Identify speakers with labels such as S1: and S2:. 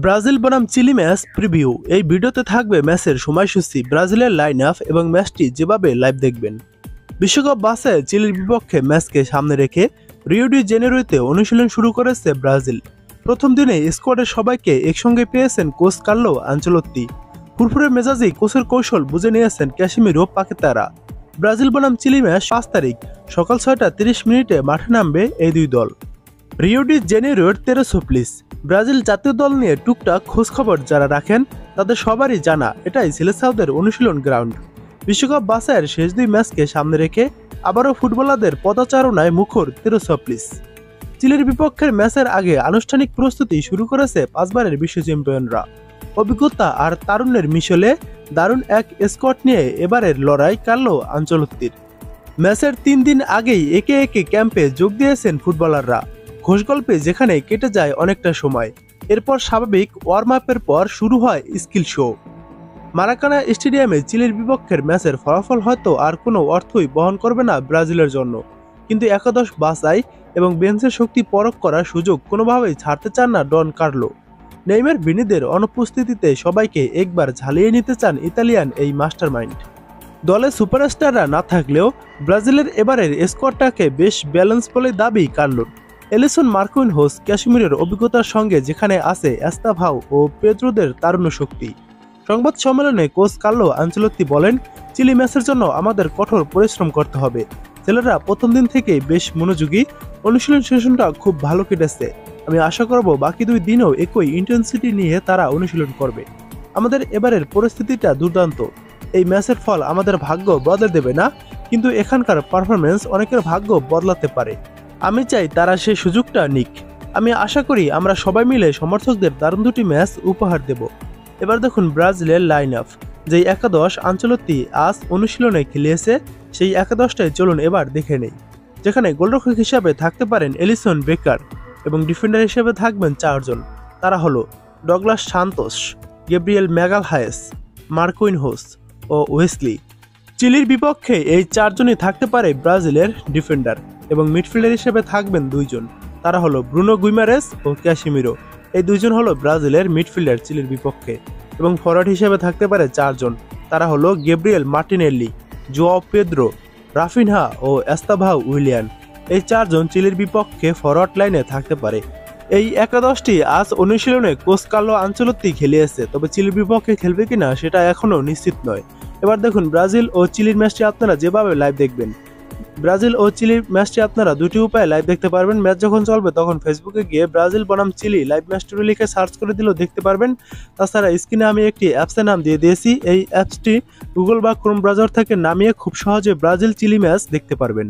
S1: Brazil বনাম chilli match preview. এই ভিডিওতে থাকবে ম্যাচের সময়সূচি, ব্রাজিলের লাইন আপ এবং ম্যাচটি যেভাবে লাইভ দেখবেন। বিশ্বকাপ বাছাইয়ে চিলির বিপক্ষে ম্যাচকে সামনে রেখে রিও ডি জেনেরোতে অনুশীলন শুরু করেছে ব্রাজিল। প্রথম দিনে স্কোয়াডের সবাইকে একসঙ্গে পেয়েছেন কোচ কার্লো আনচেলত্তি। ফুরফুরে মেজাজি কোচের কৌশল বুঝে নিয়েছেন ক্যাসিমিরো পাকেতারা। ব্রাজিল বনাম চিলি ম্যাচ 5 তারিখ সকাল 6টা 30 মাঠে নামবে এই দুই দল। রিও ডি জেনেরোর তেরোসোপ্লিস। ব্রাজিল জাতীয় দল নিয়ে টুকটাক খোঁজখবর যারা রাখেন তাদের সবারই জানা এটাই সিলেসাওদের অনুশীলন গ্রাউন্ড। বিশ্বকাপ বাছাইয়ের শেষ দুই ম্যাচকে সামনে রেখে আবারও ফুটবলারদের পদচারণায় মুখর তেরোসোপ্লিস। চিলির বিপক্ষের ম্যাচের আগে আনুষ্ঠানিক প্রস্তুতি শুরু করেছে 5 বারের বিশ্ব চ্যাম্পিয়নরা। অভিজ্ঞতা আর তারুণ্যের মিশলে দারুণ এক স্কোয়াড নিয়ে এবারের লড়াই কার্লো আনচেলত্তির। ম্যাচের 3 দিন আগেই একে একে ক্যাম্পে যোগ দিয়েছেন ফুটবলাররা। ঘোষগল্পে যেখানে কেটে যায় অনেকটা সময়, এরপর স্বাভাবিক ওয়ার্ম আপের পর শুরু হয় স্কিল শো। মারাকানা স্টেডিয়ামে চিলির বিপক্ষের ম্যাচের ফলাফল হয়তো আর কোনো অর্থই বহন করবে না ব্রাজিলের জন্য, কিন্তু একাদশ বাছাই এবং বেঞ্চের শক্তি পরখ করার সুযোগ কোনোভাবেই ছাড়তে চান না ডন কার্লো। নেইমার ভিনিদের অনুপস্থিতিতে সবাইকে একবার ঝালিয়ে নিতে চান ইতালিয়ান এই মাস্টারমাইন্ড। দলে সুপারস্টাররা না থাকলেও ব্রাজিলের এবারের স্কোয়াডটাকে বেশ ব্যালেন্স বলে দাবি কার্লোর। এলিসন মার্কুইনহোস ক্যাসিমিরোর অভিজ্ঞতার সঙ্গে যেখানে আছে এস্তাভাও ও পেদ্রোদের তারুণ্য শক্তি। সংবাদ সম্মেলনে কোচ কার্লো আনচেলত্তি বলেন, চিলি ম্যাচের জন্য আমাদের কঠোর পরিশ্রম করতে হবে। ছেলেরা প্রথম দিন থেকেই বেশ মনোযোগী, অনুশীলন সেশনটা খুব ভালো কেটেছে। আমি আশা করব বাকি 2 দিনও একই ইন্টেন্সিটি নিয়ে তারা অনুশীলন করবে। আমাদের এবারের পরিস্থিতিটা দুর্দান্ত। এই ম্যাচের ফল আমাদের ভাগ্য বদলে দেবে না, কিন্তু এখানকার পারফরমেন্স অনেকের ভাগ্য বদলাতে পারে। আমি চাই তারা সেই সুযোগটা নিক। আমি আশা করি আমরা সবাই মিলে সমর্থকদের দারুণ 2টি ম্যাচ উপহার দেব। এবার দেখুন ব্রাজিলের লাইন আপ। যেই একাদশ আনচেলত্তি আজ অনুশীলনে খেলিয়েছে সেই একাদশটাই চলুন এবার দেখে নেই। যেখানে গোলরক্ষক হিসাবে থাকতে পারেন এলিসন বেকার এবং ডিফেন্ডার হিসেবে থাকবেন 4 জন। তারা হলো Douglas Santos, Gabriel Magalhaes, Marquinhos ও ওয়েসলি। চিলির বিপক্ষে এই 4 জনই থাকতে পারে ব্রাজিলের ডিফেন্ডার এবং মিডফিল্ডার হিসেবে থাকবেন 2 জন। তারা হলো ব্রুনো গুইমারেস ও ক্যাসিমিরো। এই 2 জন হলো ব্রাজিলের মিডফিল্ডার চিলির বিপক্ষে। এবং ফরওয়ার্ড হিসেবে থাকতে পারে 4 জন। তারা হলো Gabriel Martinelli, Joao Pedro, Raphinha ও এস্তাভাও উইলিয়ান। এই 4 জন চিলির বিপক্ষে ফরওয়ার্ড লাইনে থাকতে পারে। এই একাদশটি আজ অনুশীলনে কোচ কার্লো আনচেলত্তি খেলিয়েছে, তবে চিলির বিপক্ষে খেলবে কিনা সেটা এখনও নিশ্চিত নয়। এবার দেখুন ব্রাজিল ও চিলির ম্যাচটি আপনারা যেভাবে লাইভ দেখবেন। ব্রাজিল ও চিলির ম্যাচটি আপনারা 2টি উপায়ে লাইভ দেখতে পারবেন। ম্যাচ যখন চলবে তখন ফেসবুকে গিয়ে ব্রাজিল বনাম চিলি লাইভ ম্যাচটি লিখে সার্চ করে দিলেও দেখতে পারবেন। তাছাড়া স্ক্রিনে আমি একটি অ্যাপসের নাম দিয়ে দিয়েছি। এই অ্যাপসটি গুগল বা ক্রোম ব্রাউজার থেকে নামিয়ে খুব সহজে ব্রাজিল চিলি ম্যাচ দেখতে পারবেন।